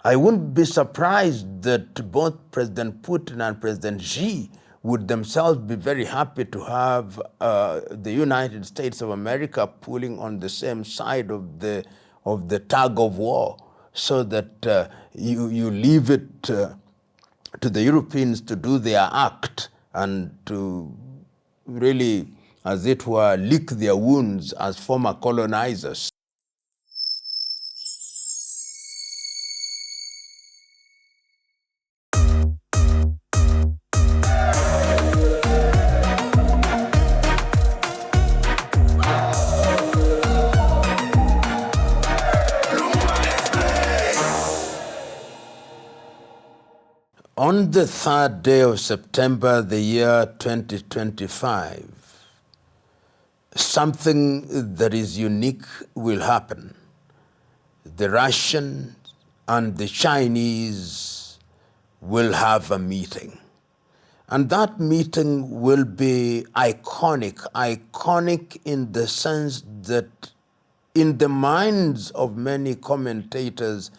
I wouldn't be surprised that both President Putin and President Xi would themselves be very happy to have the United States of America pulling on the same side of the tug of war, so that you leave it to the Europeans to do their act and to really, as it were, lick their wounds as former colonizers. On the 3rd day of September, the year 2025, something that is unique will happen. The Russians and the Chinese will have a meeting. And that meeting will be iconic in the sense that in the minds of many commentators,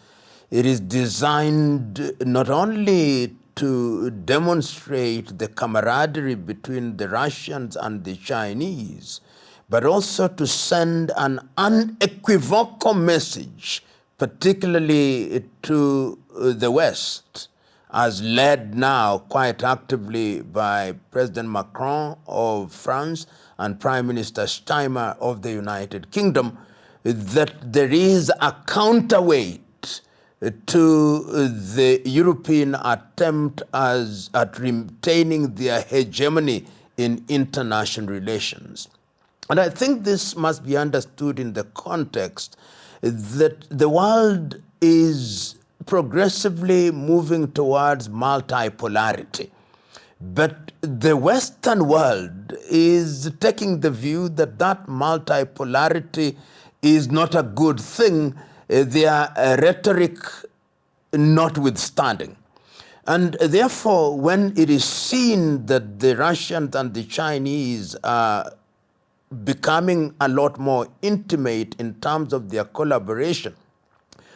it is designed not only to demonstrate the camaraderie between the Russians and the Chinese, but also to send an unequivocal message, particularly to the West, as led now quite actively by President Macron of France and Prime Minister Steinmeier of the United Kingdom, that there is a counterweight to the European attempt at retaining their hegemony in international relations. And I think this must be understood in the context that the world is progressively moving towards multipolarity. But the Western world is taking the view that that multipolarity is not a good thing, their rhetoric notwithstanding. And therefore, when it is seen that the Russians and the Chinese are becoming a lot more intimate in terms of their collaboration,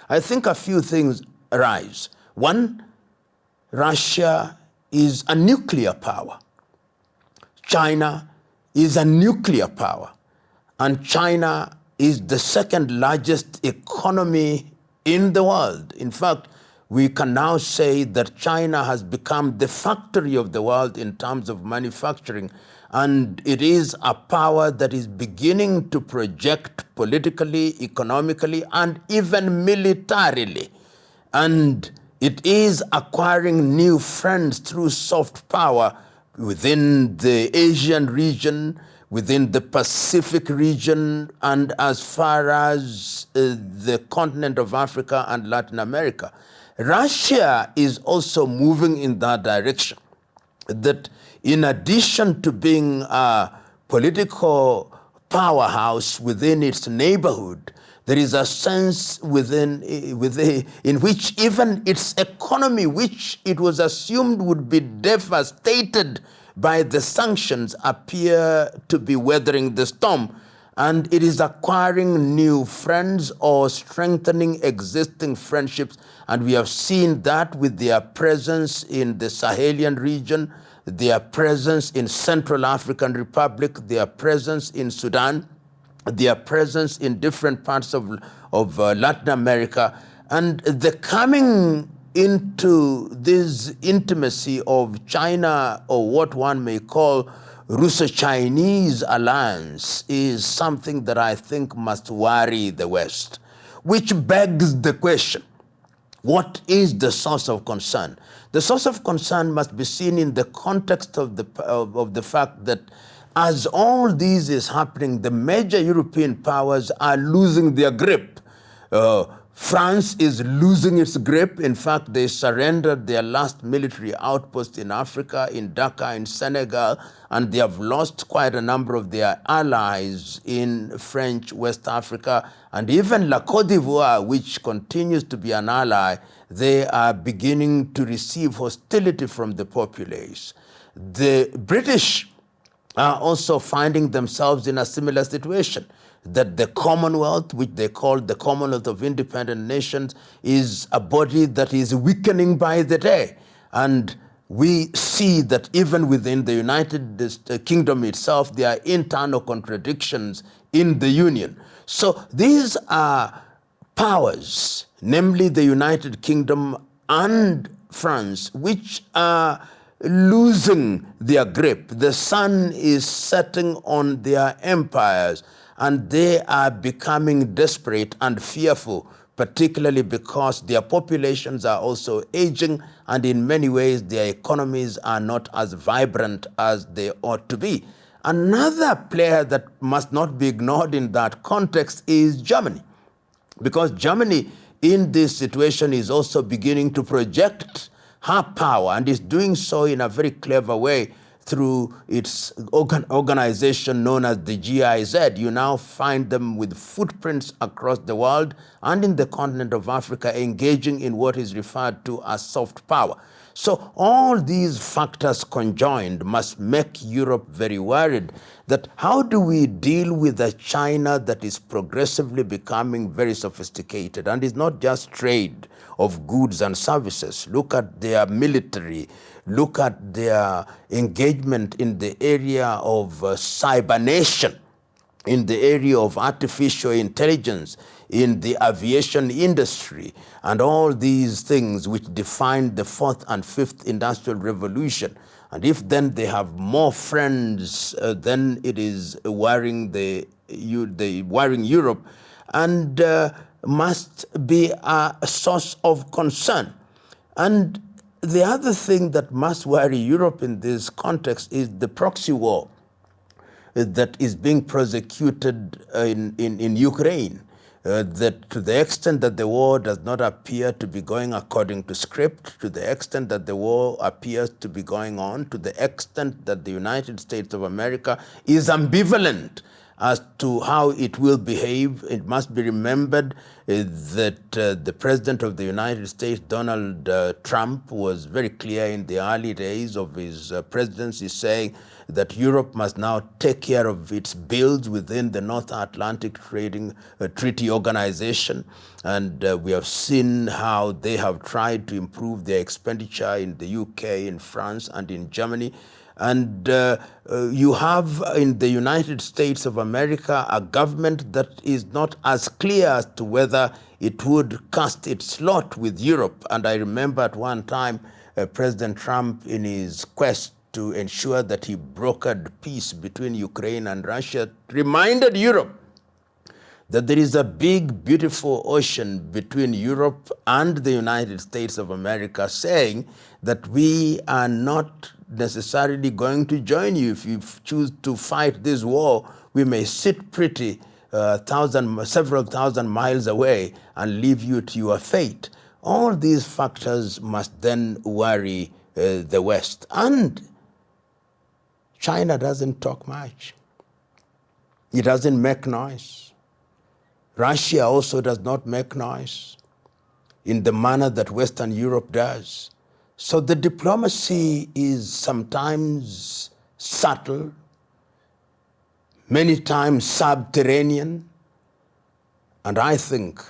I think a few things arise. One, Russia is a nuclear power. China is a nuclear power. And China is the second largest economy in the world. In fact, we can now say that China has become the factory of the world in terms of manufacturing, and it is a power that is beginning to project politically, economically, and even militarily. And it is acquiring new friends through soft power within the Asian region, within the Pacific region, and as far as the continent of Africa and Latin America. Russia is also moving in that direction, that in addition to being a political powerhouse within its neighborhood, there is a sense in which even its economy, which it was assumed would be devastated by the sanctions, appear to be weathering the storm, and it is acquiring new friends or strengthening existing friendships. And we have seen that with their presence in the Sahelian region, their presence in Central African Republic, their presence in Sudan, their presence in different parts of Latin America, and the coming into this intimacy of China, or what one may call Russo-Chinese alliance, is something that I think must worry the West, which begs the question, what is the source of concern? The source of concern must be seen in the context of the fact that as all this is happening, the major European powers are losing their grip. France is losing its grip. In fact, they surrendered their last military outpost in Africa, in Dakar, in Senegal, and they have lost quite a number of their allies in French West Africa. And even La Côte d'Ivoire, which continues to be an ally, they are beginning to receive hostility from the populace. The British are also finding themselves in a similar situation. that the Commonwealth, which they call the Commonwealth of Independent Nations, is a body that is weakening by the day. And we see that even within the United Kingdom itself, there are internal contradictions in the Union. So these are powers, namely the United Kingdom and France, which are losing their grip. The sun is setting on their empires, and they are becoming desperate and fearful, particularly because their populations are also aging, and in many ways their economies are not as vibrant as they ought to be. Another player that must not be ignored in that context is Germany, because Germany in this situation is also beginning to project her power, and is doing so in a very clever way through its organization known as the GIZ. You now find them with footprints across the world and in the continent of Africa, engaging in what is referred to as soft power. So all these factors conjoined must make Europe very worried that how do we deal with a China that is progressively becoming very sophisticated, and is not just trade of goods and services. Look at their military, look at their engagement in the area of cybernation, in the area of artificial intelligence, in the aviation industry, and all these things which defined the fourth and fifth industrial revolution. And if then they have more friends, then it is worrying worrying Europe, and must be a source of concern. And the other thing that must worry Europe in this context is the proxy war that is being prosecuted in Ukraine. That to the extent that the war does not appear to be going according to script, to the extent that the war appears to be going on, to the extent that the United States of America is ambivalent as to how it will behave. It must be remembered that the President of the United States, Donald Trump, was very clear in the early days of his presidency, saying that Europe must now take care of its bills within the North Atlantic Treaty Organization. And we have seen how they have tried to improve their expenditure in the UK, in France, and in Germany. And you have in the United States of America a government that is not as clear as to whether it would cast its lot with Europe. And I remember at one time President Trump, in his quest to ensure that he brokered peace between Ukraine and Russia, reminded Europe that there is a big, beautiful ocean between Europe and the United States of America, saying that we are not necessarily going to join you. If you choose to fight this war, we may sit pretty several thousand miles away and leave you to your fate. All these factors must then worry the West. And China doesn't talk much. It doesn't make noise. Russia also does not make noise in the manner that Western Europe does. So the diplomacy is sometimes subtle, many times subterranean, and I think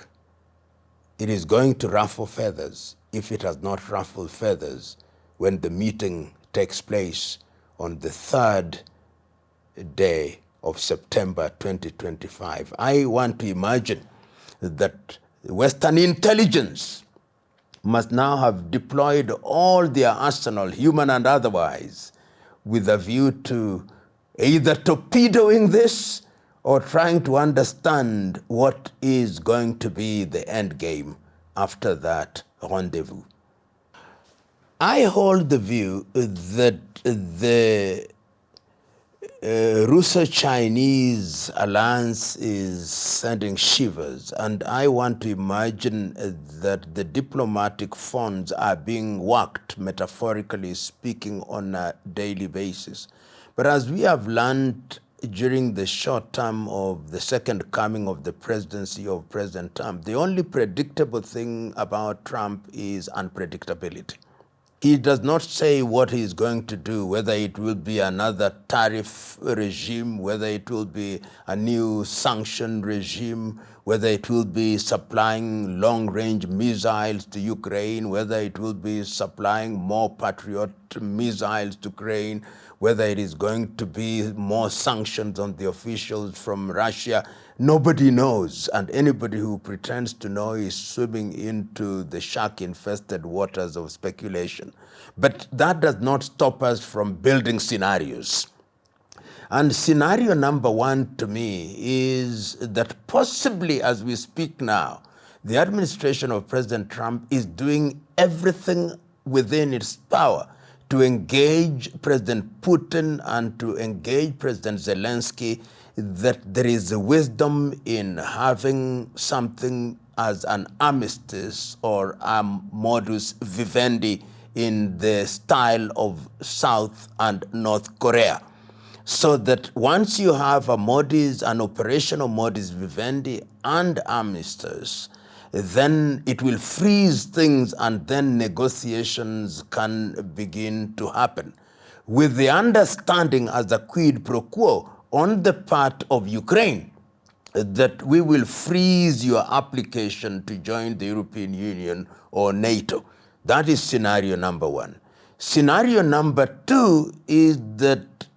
it is going to ruffle feathers, if it has not ruffled feathers, when the meeting takes place on the 3rd day of September 2025. I want to imagine that Western intelligence must now have deployed all their arsenal, human and otherwise, with a view to either torpedoing this or trying to understand what is going to be the end game after that rendezvous. I hold the view that the Russo-Chinese alliance is sending shivers, and I want to imagine that the diplomatic fronts are being worked, metaphorically speaking, on a daily basis. But as we have learned during the short term of the second coming of the presidency of President Trump, the only predictable thing about Trump is unpredictability. He does not say what he is going to do, whether it will be another tariff regime, whether it will be a new sanction regime, whether it will be supplying long-range missiles to Ukraine, whether it will be supplying more Patriot missiles to Ukraine, whether it is going to be more sanctions on the officials from Russia. Nobody knows, and anybody who pretends to know is swimming into the shark-infested waters of speculation. But that does not stop us from building scenarios. And scenario number one to me is that possibly as we speak now, the administration of President Trump is doing everything within its power to engage President Putin and to engage President Zelensky, that there is a wisdom in having something as an armistice or a modus vivendi in the style of South and North Korea. So that once you have an operational modus vivendi and armistice, then it will freeze things and then negotiations can begin to happen. With the understanding as a quid pro quo on the part of Ukraine that we will freeze your application to join the European Union or NATO. That is scenario number one. Scenario number two is that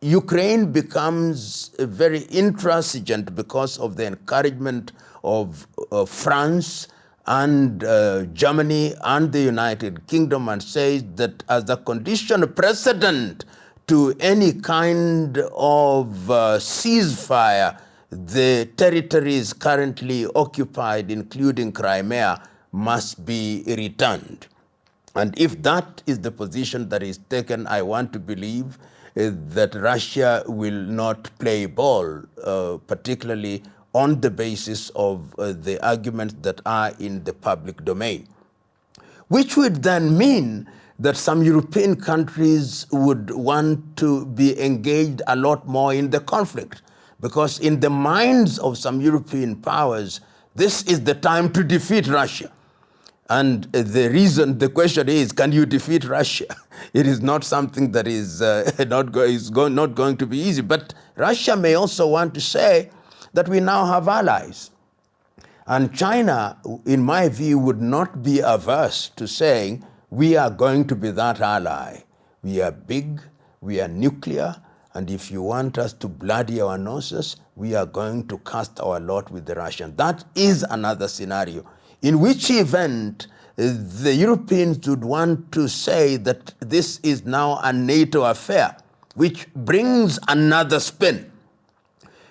Ukraine becomes very intransigent because of the encouragement of France and Germany and the United Kingdom, and says that as a condition precedent to any kind of ceasefire, the territories currently occupied, including Crimea, must be returned. And if that is the position that is taken, I want to believe that Russia will not play ball, particularly on the basis of the arguments that are in the public domain, which would then mean that some European countries would want to be engaged a lot more in the conflict, because in the minds of some European powers, this is the time to defeat Russia. And the question is, can you defeat Russia? It is not something that is not going to be easy. But Russia may also want to say that we now have allies. And China, in my view, would not be averse to saying, we are going to be that ally. We are big, we are nuclear, and if you want us to bloody our noses, we are going to cast our lot with the Russians. That is another scenario, in which event the Europeans would want to say that this is now a NATO affair, which brings another spin.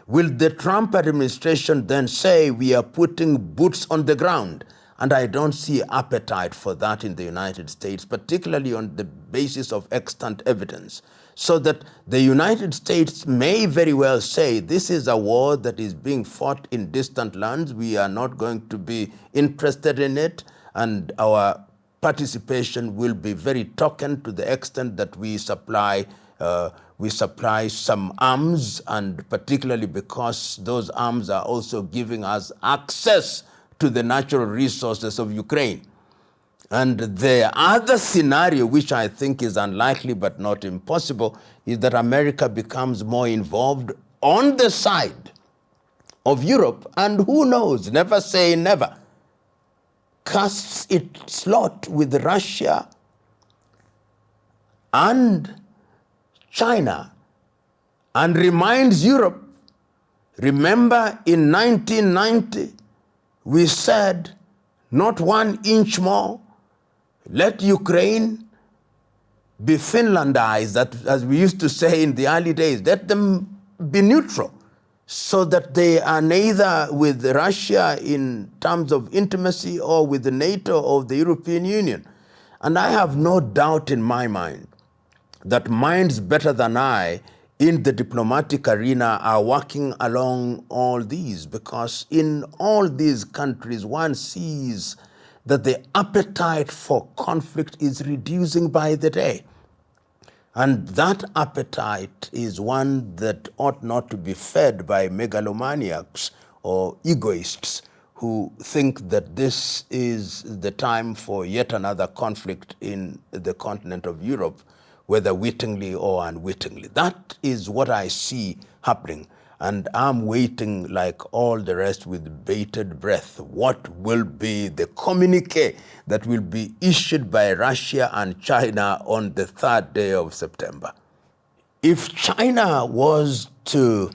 Will the Trump administration then say we are putting boots on the ground? And I don't see appetite for that in the United States, particularly on the basis of extant evidence. So that the United States may very well say, this is a war that is being fought in distant lands. We are not going to be interested in it, and our participation will be very token to the extent that we supply some arms, and particularly because those arms are also giving us access to the natural resources of Ukraine. And the other scenario, which I think is unlikely but not impossible, is that America becomes more involved on the side of Europe, and who knows, never say never, casts its lot with Russia and China and reminds Europe, remember in 1990, we said not 1 inch more, let Ukraine be Finlandized, as we used to say in the early days. Let them be neutral, so that they are neither with Russia in terms of intimacy or with the NATO or the European Union. And I have no doubt in my mind that minds better than I in the diplomatic arena are working along all these, because in all these countries one sees that the appetite for conflict is reducing by the day. And that appetite is one that ought not to be fed by megalomaniacs or egoists who think that this is the time for yet another conflict in the continent of Europe, whether wittingly or unwittingly. That is what I see happening. And I'm waiting, like all the rest, with bated breath. What will be the communique that will be issued by Russia and China on the 3rd day of September? If China was to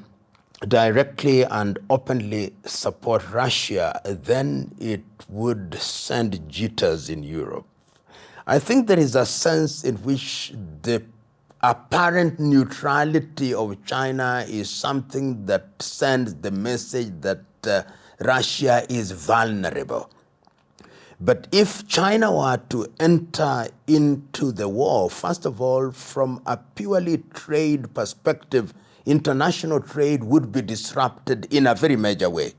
directly and openly support Russia, then it would send jitters in Europe. I think there is a sense in which the apparent neutrality of China is something that sends the message that Russia is vulnerable. But if China were to enter into the war, first of all, from a purely trade perspective, international trade would be disrupted in a very major way.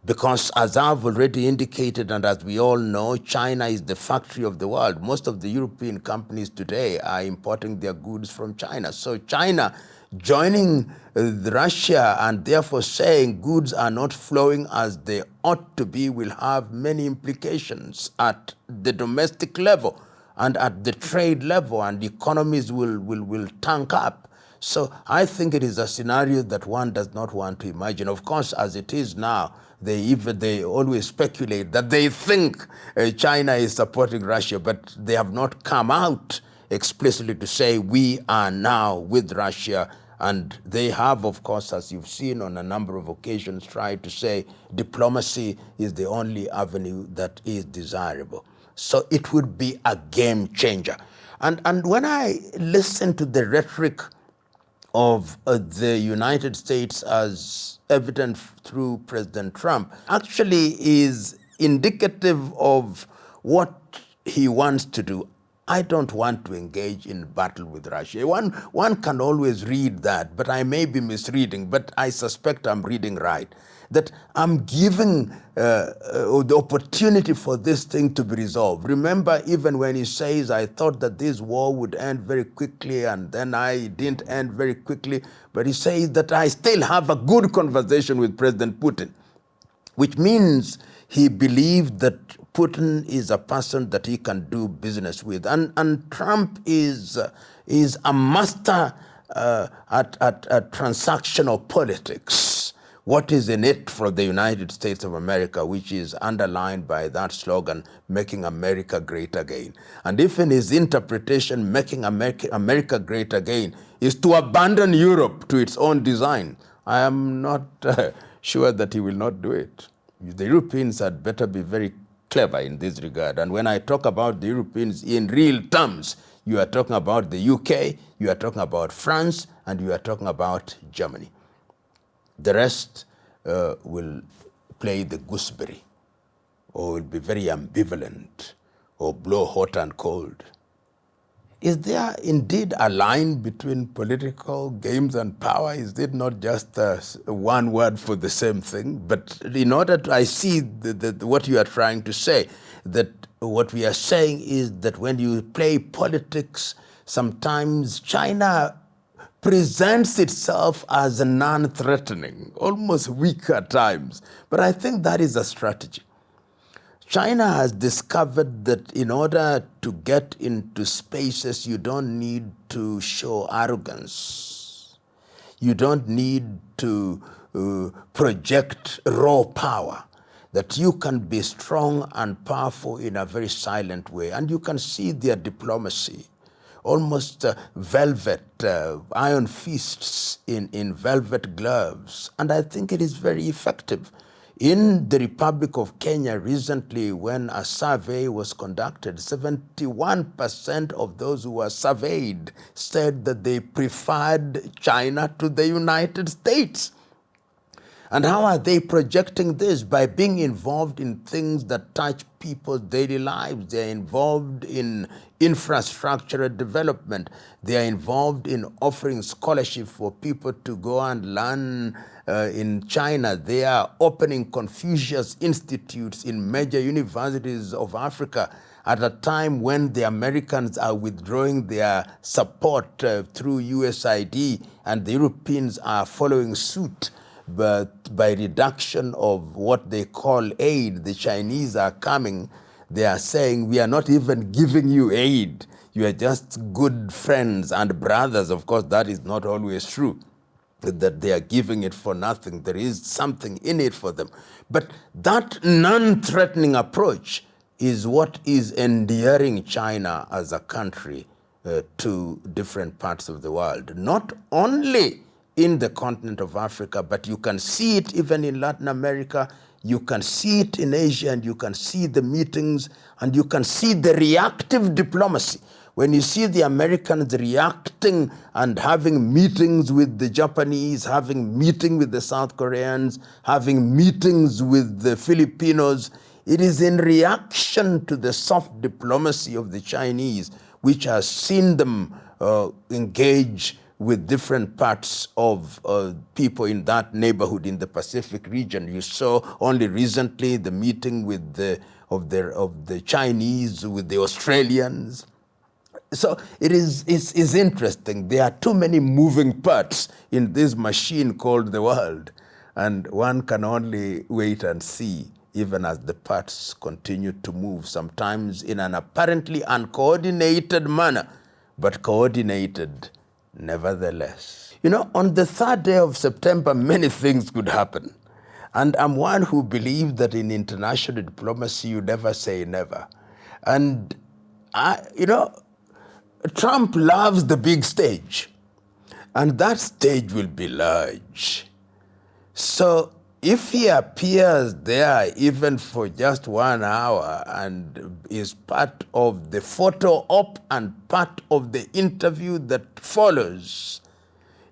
Because as I've already indicated, and as we all know, China is the factory of the world. Most of the European companies today are importing their goods from China. So China joining Russia and therefore saying goods are not flowing as they ought to be will have many implications at the domestic level and at the trade level, and economies will tank up. So I think it is a scenario that one does not want to imagine. Of course, as it is now, they always speculate that they think China is supporting Russia, but they have not come out explicitly to say we are now with Russia. And they have, of course, as you've seen on a number of occasions, tried to say diplomacy is the only avenue that is desirable. So it would be a game changer. And when I listen to the rhetoric of the United States as evident through President Trump, actually is indicative of what he wants to do. I don't want to engage in battle with Russia. One can always read that, but I may be misreading, but I suspect I'm reading right. That I'm giving the opportunity for this thing to be resolved. Remember, even when he says, I thought that this war would end very quickly, and then I didn't end very quickly, but he says that I still have a good conversation with President Putin, which means he believed that Putin is a person that he can do business with. And Trump is a master at transactional politics. What is in it for the United States of America, which is underlined by that slogan, making America great again. And if in his interpretation, making America great again is to abandon Europe to its own design, I am not sure that he will not do it. The Europeans had better be very clever in this regard. And when I talk about the Europeans in real terms, you are talking about the UK, you are talking about France, and you are talking about Germany. The rest will play the gooseberry, or will be very ambivalent, or blow hot and cold. Is there indeed a line between political games and power? Is it not just one word for the same thing? But in order to, I see what you are trying to say, that what we are saying is that when you play politics, sometimes China presents itself as non-threatening, almost weak at times. But I think that is a strategy. China has discovered that in order to get into spaces, you don't need to show arrogance. You don't need to project raw power, that you can be strong and powerful in a very silent way. And you can see their diplomacy, almost velvet, iron fists in velvet gloves. And I think it is very effective. In the Republic of Kenya recently, when a survey was conducted, 71% of those who were surveyed said that they preferred China to the United States. And how are they projecting this? By being involved in things that touch people's daily lives. They are involved in infrastructure development. They are involved in offering scholarship for people to go and learn in China. They are opening Confucius Institutes in major universities of Africa at a time when the Americans are withdrawing their support through USAID, and the Europeans are following suit. but by reduction of what they call aid, the Chinese are coming, they are saying, we are not even giving you aid. You are just good friends and brothers. Of course, that is not always true, that they are giving it for nothing. There is something in it for them. But that non-threatening approach is what is endearing China as a country to different parts of the world. Not only in the continent of Africa, but you can see it even in Latin America, you can see it in Asia, and you can see the meetings, and you can see the reactive diplomacy. When you see the Americans reacting and having meetings with the Japanese, having meetings with the South Koreans, having meetings with the Filipinos, it is in reaction to the soft diplomacy of the Chinese, which has seen them engage with different parts of people in that neighborhood in the Pacific region. You saw only recently the meeting with the Chinese with the Australians. So it's interesting. There are too many moving parts in this machine called the world, and one can only wait and see, even as the parts continue to move, sometimes in an apparently uncoordinated manner, but coordinated nevertheless. You know, on the 3rd day of September, many things could happen. And I'm one who believes that in international diplomacy, you never say never. And, Trump loves the big stage. And that stage will be large. So if he appears there even for just 1 hour and is part of the photo op and part of the interview that follows,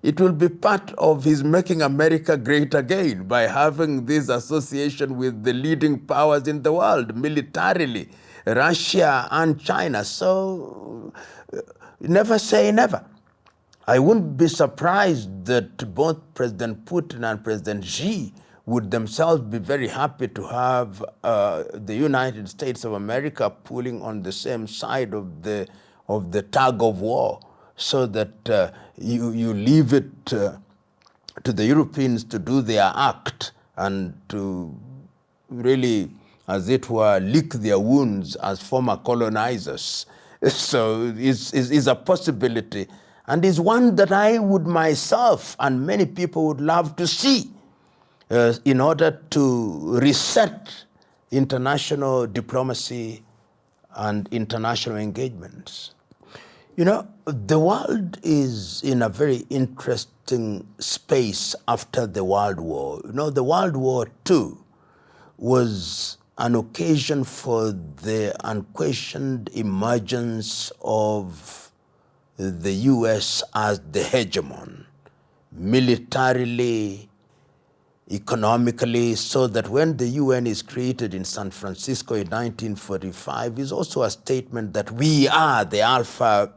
it will be part of his making America great again by having this association with the leading powers in the world, militarily, Russia and China. So never say never. I wouldn't be surprised that both President Putin and President Xi would themselves be very happy to have the United States of America pulling on the same side of the tug of war, so that you leave it to the Europeans to do their act and to really, as it were, lick their wounds as former colonizers. So it's a possibility, and is one that I would myself and many people would love to see, in order to reset international diplomacy and international engagements. You know, the world is in a very interesting space after the World War. You know, the World War II was an occasion for the unquestioned emergence of the US as the hegemon, militarily, economically, so that when the UN is created in San Francisco in 1945, is also a statement that we are the alpha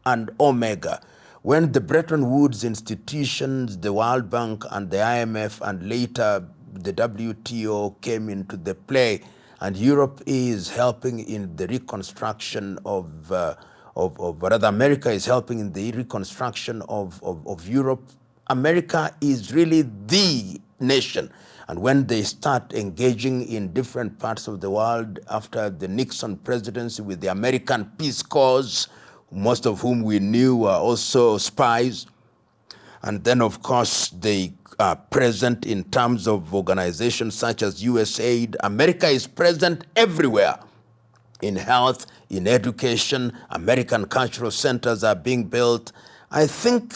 and omega. When the Bretton Woods institutions, the World Bank and the IMF, and later the WTO came into the play, and Europe is helping in the reconstruction rather America is helping in the reconstruction of Europe. America is really the nation. And when they start engaging in different parts of the world after the Nixon presidency with the American Peace Corps, most of whom we knew were also spies, and then of course they are present in terms of organizations such as USAID. America is present everywhere. In health, in education, American cultural centers are being built. I think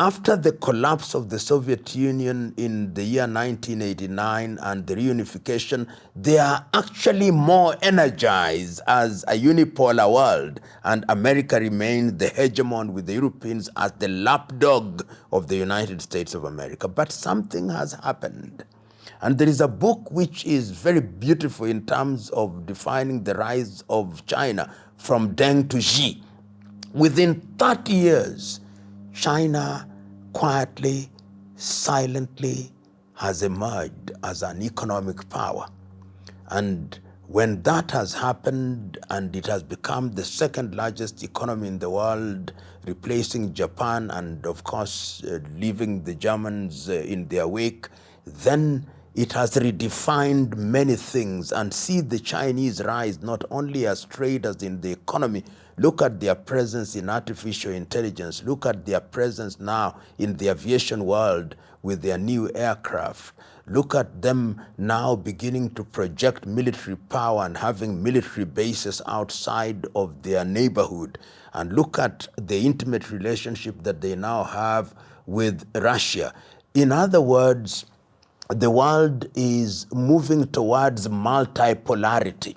after the collapse of the Soviet Union in the year 1989 and the reunification, they are actually more energized as a unipolar world, and America remains the hegemon with the Europeans as the lapdog of the United States of America. But something has happened. And there is a book which is very beautiful in terms of defining the rise of China from Deng to Xi. Within 30 years, China quietly, silently has emerged as an economic power. And When that has happened and it has become the second largest economy in the world, replacing Japan and of course leaving the Germans in their wake, then it has redefined many things. And see the Chinese rise not only as traders in the economy, look at their presence in artificial intelligence, look at their presence now in the aviation world with their new aircraft. Look at them now beginning to project military power and having military bases outside of their neighborhood. And look at the intimate relationship that they now have with Russia. In other words, the world is moving towards multipolarity.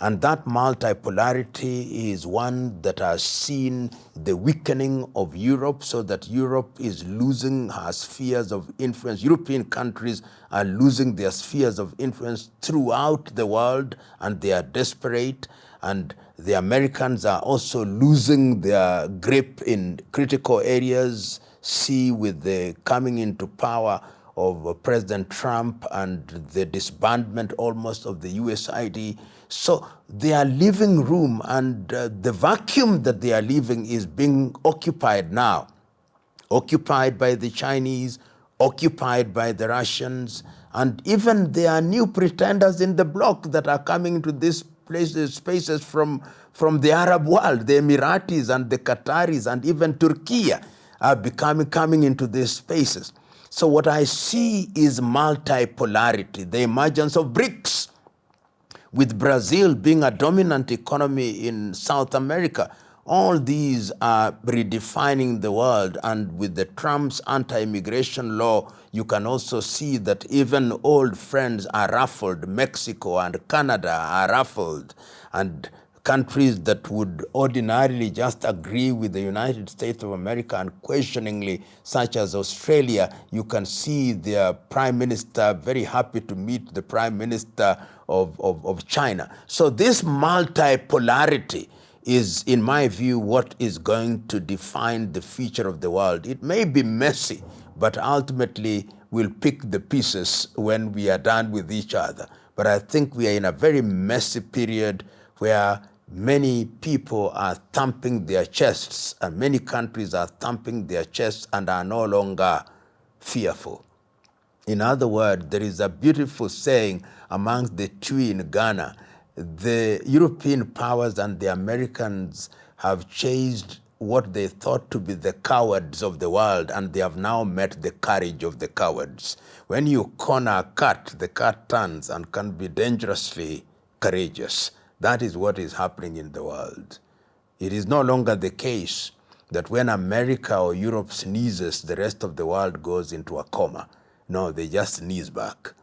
And that multipolarity is one that has seen the weakening of Europe, so that Europe is losing her spheres of influence. European countries are losing their spheres of influence throughout the world, and they are desperate. And the Americans are also losing their grip in critical areas. See, with the coming into power of President Trump and the disbandment almost of the USID. So they are leaving room, and the vacuum that they are leaving is being occupied now. Occupied by the Chinese, occupied by the Russians, and even there are new pretenders in the bloc that are coming into these places, spaces from the Arab world. The Emiratis and the Qataris and even Turkey are coming into these spaces. So what I see is multipolarity, the emergence of BRICS, with Brazil being a dominant economy in South America. All these are redefining the world, and with the Trump's anti-immigration law, you can also see that even old friends are ruffled. Mexico and Canada are ruffled, and countries that would ordinarily just agree with the United States of America unquestioningly, such as Australia, you can see their prime minister very happy to meet the prime minister of China. So this multipolarity is, in my view, what is going to define the future of the world. It may be messy, but ultimately we'll pick the pieces when we are done with each other. But I think we are in a very messy period where many people are thumping their chests, and many countries are thumping their chests and are no longer fearful. In other words, there is a beautiful saying amongst the Twi in Ghana. The European powers and the Americans have chased what they thought to be the cowards of the world, and they have now met the courage of the cowards. When you corner a cat, the cat turns and can be dangerously courageous. That is what is happening in the world. It is no longer the case that when America or Europe sneezes, the rest of the world goes into a coma. No, they just sneeze back.